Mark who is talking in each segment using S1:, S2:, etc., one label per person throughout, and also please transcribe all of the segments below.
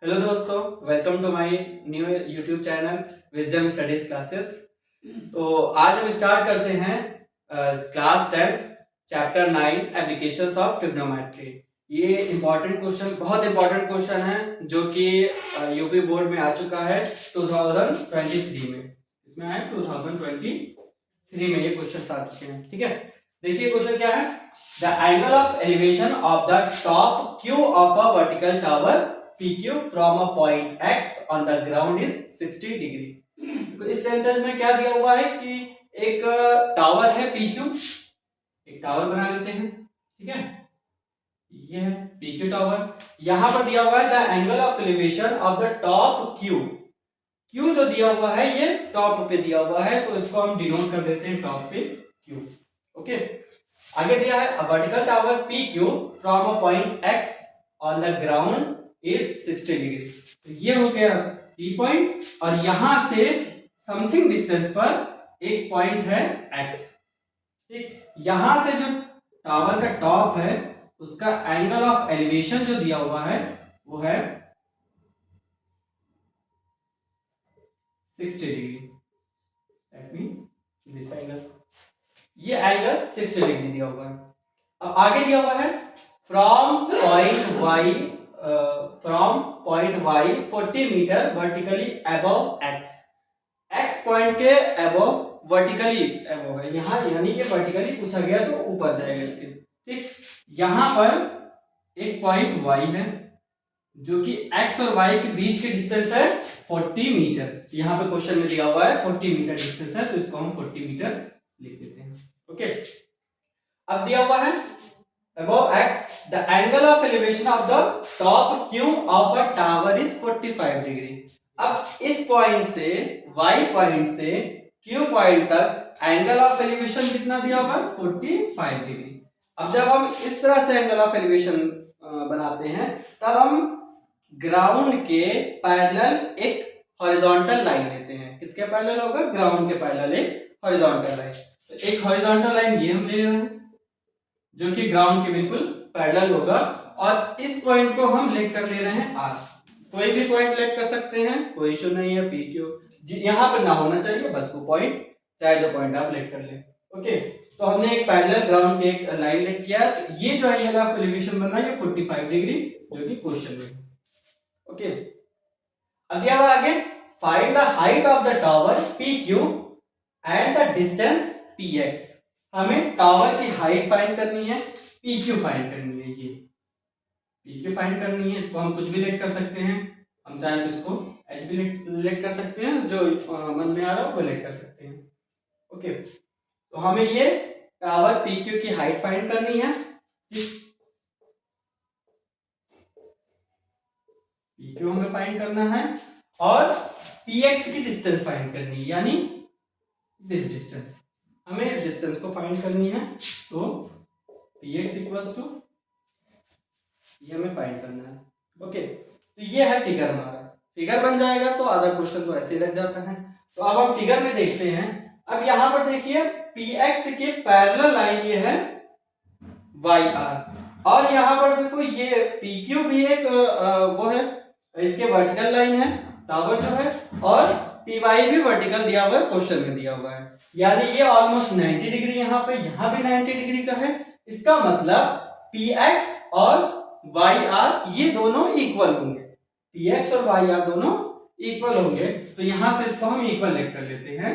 S1: Hello दोस्तों, welcome to my new YouTube channel wisdom studies classes. तो आज हम स्टार्ट करते हैं class 10 chapter 9 applications of trigonometry. ये इम्पोर्टेंट क्वेश्चन, बहुत इम्पोर्टेंट क्वेश्चन है जो कि यूपी बोर्ड में आ चुका है 2023 में। इसमें आए 2023 में ये क्वेश्चन आ चुके हैं। ठीक है, देखिए क्वेश्चन क्या है। The angle of elevation of the top Q of a vertical tower PQ from a point X on the ground is 60 degree. तो इस सेंटेंस में क्या दिया हुआ है कि एक टावर है PQ, एक टावर बना लेते हैं। ठीक है, ये है PQ टावर। यहां पर दिया हुआ है the angle of elevation of the top Q जो दिया हुआ है ये टॉप पे दिया हुआ है, तो इसको हम डिनोट कर देते हैं टॉप पे Q। ओके, आगे दिया है a vertical tower PQ from a point X on the ground is 60 degree. तो ये हो गया P पॉइंट और यहां से समथिंग डिस्टेंस पर एक पॉइंट है X। ठीक, यहां से जो टावर का टॉप है उसका एंगल ऑफ एलिवेशन जो दिया हुआ है वो है 60 degree. That mean this angle, ये एंगल 60 डिग्री दिया हुआ है। अब आगे दिया हुआ है from point Y 40 metre vertically above X point के अबव वर्टिकली अबव है यहाँ, यानी कि वर्टिकली पूछा गया तो ऊपर जाएगा इसके। ठीक, यहां पर एक पॉइंट Y है जो कि X और Y के बीच के डिस्टेंस है 40 मीटर। यहाँ पे क्वेश्चन में दिया हुआ है 40 मीटर डिस्टेंस है, तो इसको हम 40 मीटर लिख देते हैं। ओके, अब दिया हुआ है above X the angle of elevation of the top Q of a tower is 45 degree. अब इस पॉइंट से Y पॉइंट से Q पॉइंट तक एंगल ऑफ एलिवेशन कितना दिया हुआ है 45 डिग्री। अब जब हम इस तरह से एंगल ऑफ एलिवेशन बनाते हैं तब हम ग्राउंड के पैरेलल एक हॉरिजॉन्टल लाइन लेते हैं। किसके पैरेलल होगा? ग्राउंड के पैरेलल एक हॉरिजॉन्टल लाइन। तो एक हॉरिजॉन्टल लाइन ये हम ले रहे हैं जो कि ग्राउंड के बिल्कुल पैरेलल होगा, और इस पॉइंट को हम लेट कर ले रहे हैं R। कोई भी पॉइंट लेट कर सकते हैं, कोई इशू नहीं है। PQ यहां पर ना होना चाहिए, बस वो पॉइंट चाहे जो पॉइंट आप लेट कर ले। ओके, तो हमने एक पैरेलल ग्राउंड के एक लाइन लेट किया, तो ये जो एंगल ऑफ एलिवेशन बन रहा है ये 45 डिग्री जो कि क्वेश्चन में। ओके, अब दिया हुआ आगे find the height of the tower PQ and the distance PX। हमें टावर की हाइट फाइंड करनी है, PQ फाइंड करनी है। ये PQ फाइंड करनी है, इसको हम कुछ भी लेट कर सकते हैं। हम चाहे तो इसको H भी लेट कर सकते हैं, जो मन में आ रहा है वो लेट कर सकते हैं। ओके, तो हमें ये टावर PQ की हाइट फाइंड करनी है। PQ हमें फाइंड करना है और PX की डिस्टेंस फाइंड करनी है, यानी दिस डिस्टेंस। हमें इस डिस्टेंस को फाइंड करनी है, तो Px इक्वल्स टू ये हमें फाइंड करना है। ओके, तो ये है फिगर। हमारा फिगर बन जाएगा तो आधा क्वेश्चन तो ऐसे ही लग जाता है। तो अब हम फिगर में देखते हैं। अब यहां पर देखिए Px के पैरेलल लाइन ये है YR, और यहां पर देखो ये PQ भी एक वो है, इसके वर्टिकल लाइन है टावर जो है, और PY भी वर्टिकल दिया हुआ है, क्वेश्चन में दिया हुआ है। यानी ये ऑलमोस्ट 90 डिग्री यहाँ पे, यहाँ भी 90 डिग्री का है। इसका मतलब PX और YR ये दोनों इक्वल होंगे। PX और YR दोनों इक्वल होंगे, तो यहां से इसको हम इक्वल लेट कर लेते हैं।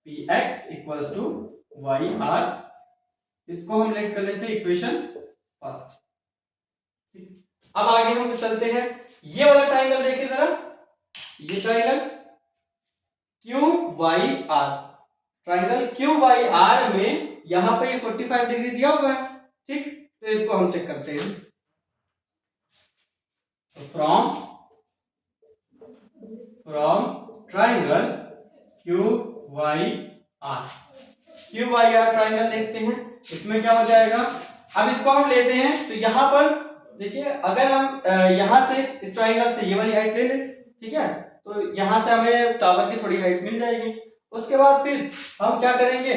S1: PX इक्वल्स टू YR, इसको हम लेट कर लेते हैं इक्वेशन फर्स्ट। अब आगे हम चलते हैं। ये वाला ट्राइंगल देखिए जरा, ये ट्राइंगल QYR, ट्राइंगल QYR में यहां पे 45 डिग्री दिया हुआ है। ठीक, तो इसको हम चेक करते हैं। फ्रॉम ट्राइंगल QYR ट्राइंगल देखते हैं, इसमें क्या हो जाएगा। अब इसको हम लेते हैं, तो यहां पर देखिए अगर हम यहां से इस ट्राइंगल से ये वाली हाइट ले लें, ठीक है, तो यहां से हमें टावर की थोड़ी हाइट मिल जाएगी। उसके बाद फिर हम क्या करेंगे,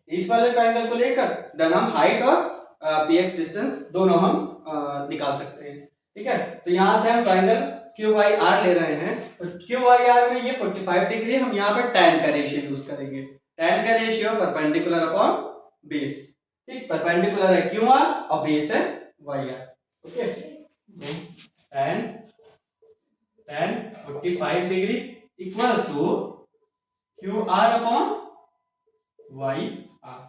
S1: इस वाले ट्राइंगल को लेकर देन हम हाइट और PX डिस्टेंस दोनों हम निकाल सकते हैं। ठीक है। तो यहाँ से हम ट्राइंगल क्यू वाई आर ले रहे हैं, तो क्यू वाई आर में ये 45 डिग्री, हम यहाँ पर tan का रेशियो यूज करेंगे। tan का रेशियो परपेंडिकुलर अपॉन बेस, ठीक, परपेंडिकुलर है क्यू आर और बेस है Y R. Okay, tan 45 degree equals to Q R upon Y R,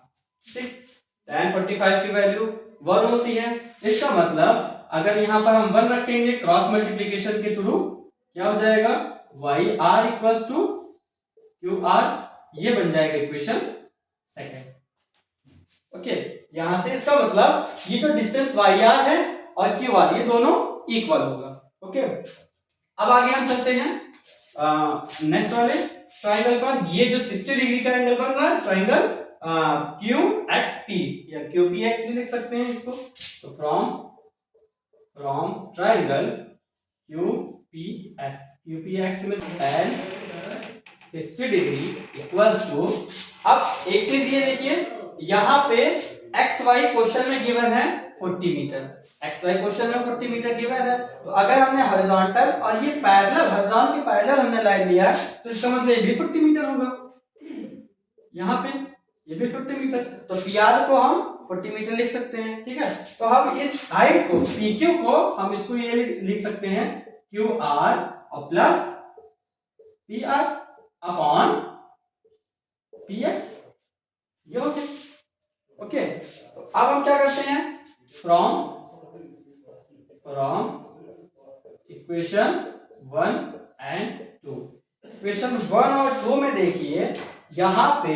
S1: ठीक। tan 45 की वैल्यू 1 होती है, इसका मतलब अगर यहाँ पर हम 1 रखेंगे क्रॉस मल्टीप्लीकेशन के थ्रू क्या हो जाएगा, Y R equals to Q R, ये बन जाएगा इक्वेशन सेकेंड। ओके, यहां से इसका मतलब ये जो डिस्टेंस वाई आर है और क्यू आर, ये दोनों इक्वल होगा। ओके, अब आगे हम चलते हैं नेक्स्ट वाले ट्राइंगल पर। ये जो 60 डिग्री का एंगल बन रहा है ट्राइंगल क्यू एक्स पी या क्यू पी एक्स भी लिख सकते हैं इसको। तो from triangle Q P x में tan 60 डिग्री इक्वल्स टू, अब एक चीज ये देखिए, यहाँ पे एक्स वाई क्वेश्चन में गिवन है 40 मीटर, एक्स वाई क्वेश्चन में 40 मीटर गिवन है। तो अगर हमने हॉरिजॉन्टल और ये पैरेलल, हॉरिजॉन्टल के पैरेलल हमने लाइन लिया तो इसका मतलब ये भी 40 मीटर होगा, यहाँ पे ये भी 40 मीटर, तो पी आर को हम 40 मीटर लिख सकते हैं। ठीक है, तो हम इस हाइट को पी क्यू को हम इसको ये लिख सकते हैं क्यू आर और plus P are upon P x, ये हो गया। ओके, तो अब हम क्या करते हैं, फ्रॉम इक्वेशन 1 एंड 2, इक्वेशन 1 और 2 में देखिए यहाँ पे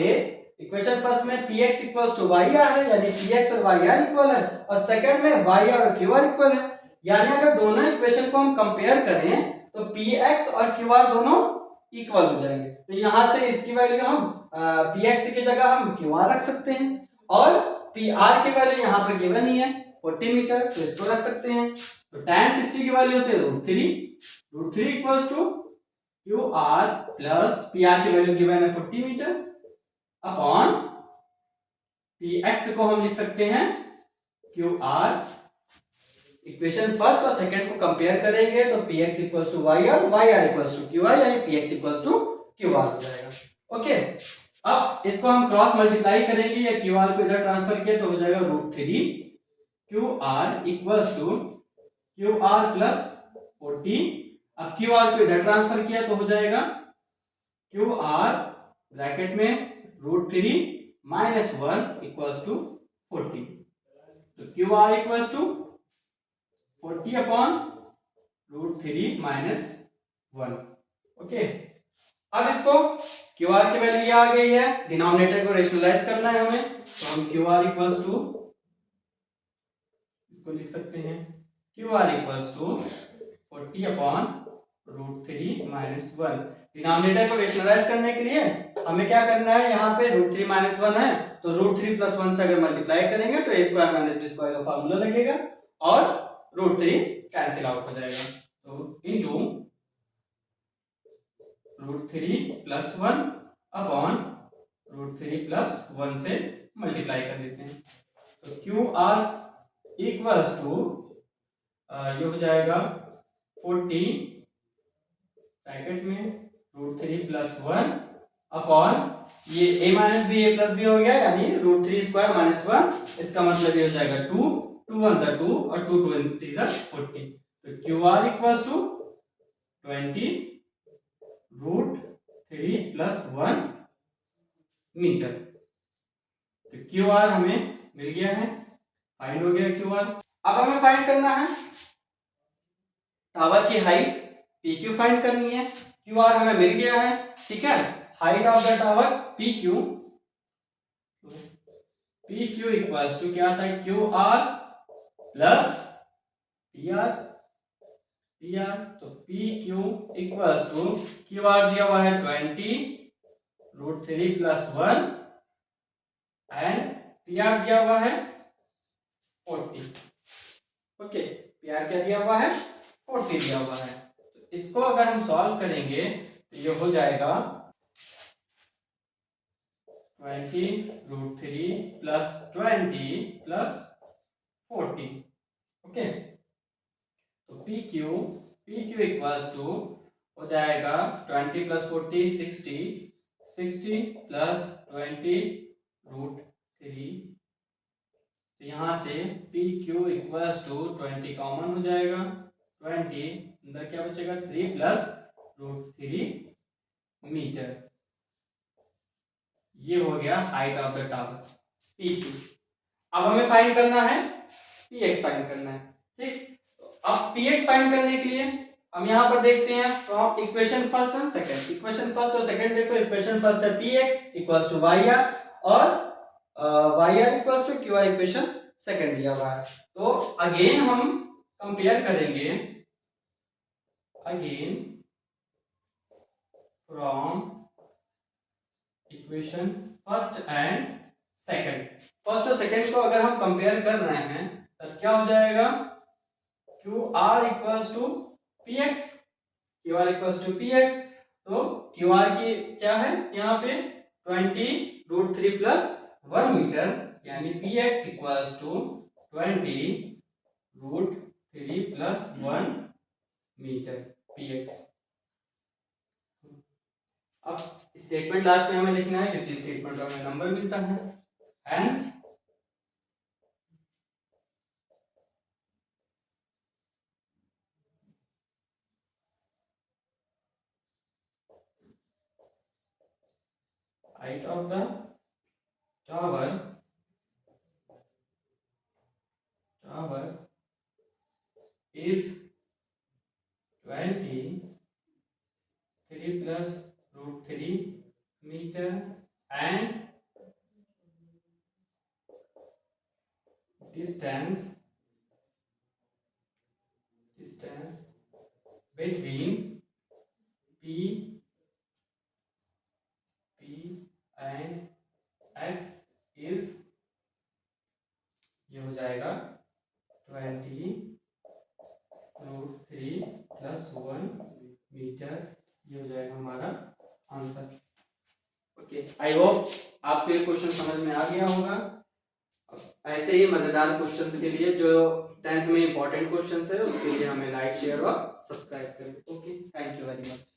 S1: इक्वेशन फर्स्ट में px equals to Y R है, यानी px और वाई आर इक्वल है, और सेकंड में वाई आर और क्यू आर इक्वल है, यानी अगर दोनों इक्वेशन को हम कंपेयर करें तो px और क्यू आर दोनों इक्वल हो जाएंगे। तो यहाँ से इसकी वैल्यू हम px की जगह हम क्यू आर रख सकते हैं, और pr की वैल्यू यहाँ पे गिवन ही है 40 मीटर, तो इसको रख सकते हैं। तो tan 60 की वैल्यू होती है √3 equals to Q R plus P R की वैल्यू गिवन है 40 मीटर अपॉन पी एक्स को हम लिख सकते हैं क्यू आर, इक्वेशन फर्स्ट और सेकंड को कंपेयर करेंगे तो P X equals to Y R, Y R equals to Q R, यानी P X equals to Q R हो जाएगा। ओके, अब इसको हम क्रॉस मल्टीप्लाई करेंगे या क्यू आर को इधर ट्रांसफर किया तो हो जाएगा √3 Q R equals to Q R plus 40, अब क्यू आर को इधर ट्रांसफर किया तो हो जाएगा क्यू आर ब्रैकेट में √3 माइनस 1 इक्वल्स टू 40, तो Q R equals to 40 upon √3 minus 1। Okay, अब इसको क्यू आर की वैल्यू आ गई है, डिनोमिनेटर को रेशनलाइज करना है हमें, तो हम क्यू आर इक्वल्स टू इसको लिख सकते हैं Q R equals to 40 upon √3 minus 1। Denominator को रेशनलाइज करने के लिए हमें क्या करना है, यहाँ पे √3 माइनस 1 है तो √3 प्लस 1 से अगर मल्टीप्लाई करेंगे तो a square minus b square का फार्मूला लगेगा और √3 कैंसिल आउट हो जाएगा, तो इनटू √3 प्लस 1 अपॉन √3 प्लस 1 से मल्टीप्लाई कर देते हैं, तो क्यू आर इक्वल्स टू ये हो जाएगा 40 ब्रैकेट में √3 प्लस 1 अपॉन ये a minus B a plus B हो गया, यानी √3 स्क्वायर माइनस 1, इसका मतलब ये हो जाएगा 2 2 1 जा 2 और 2 2 3 जा 40, तो Q R equals to 20 √3 plus 1 metre, तो क्यू आर हमें मिल गया है, फाइंड हो गया क्यू आर। अब हमें फाइंड करना है टावर की हाइट, पी क्यू फाइंड करनी है, क्यू आर हमें मिल गया है। ठीक है, height of the tower P Q equals to क्या था, Q R plus P R, तो P Q equals to Q R दिया हुआ है 20 √3 प्लस 1 एंड पी आर दिया हुआ है 40। ओके, पी आर क्या दिया हुआ है, 40 दिया हुआ है, तो इसको अगर हम सॉल्व करेंगे तो ये हो जाएगा 20 √3 प्लस 20 प्लस 40। ओके, तो पी क्यू इक्वल्स टू हो जाएगा 20 प्लस 40 60, 60 प्लस 20√3। तो यहाँ से P Q equals to 20 common हो जाएगा, 20 अंदर क्या बचेगा 3 प्लस √3 मीटर। ये हो गया height of the tower P Q. अब हमें फाइंड करना है पी एक्स फाइंड करना है, ठीक। तो अब पी एक्स फाइंड करने के लिए हम यहाँ पर देखते हैं from equation first and second. Equation first और सेकंड देखो। इक्वेशन फर्स्ट है P X equals to Y R और Y R equals to Q R. Equation second दिया हुआ है। तो अगेन हम कंपेयर करेंगे, again from equation first and second. First और सेकंड को अगर हम कंपेयर कर रहे हैं तब क्या हो जाएगा, Q R equals to P X, Q R equals to P X. तो क्यू आर की क्या है यहाँ पे 20√3 प्लस 1 मीटर, यानी P X equals to 20√3 plus 1 metre P X. अब स्टेटमेंट लास्ट में हमें लिखना है क्योंकि स्टेटमेंट में हमें नंबर मिलता है। Hence height of the tower is 23 plus √3 meter and distance between P and X is, ये हो जाएगा 20√3 प्लस 1 मीटर। ये हो जाएगा हमारा आंसर। ओके, आई होप आपको ये क्वेश्चन समझ में आ गया होगा। ऐसे ही मजेदार क्वेश्चंस के लिए जो 10th में इंपॉर्टेंट क्वेश्चंस है उसके लिए हमें लाइक शेयर और सब्सक्राइब करें। Okay, thank you very much.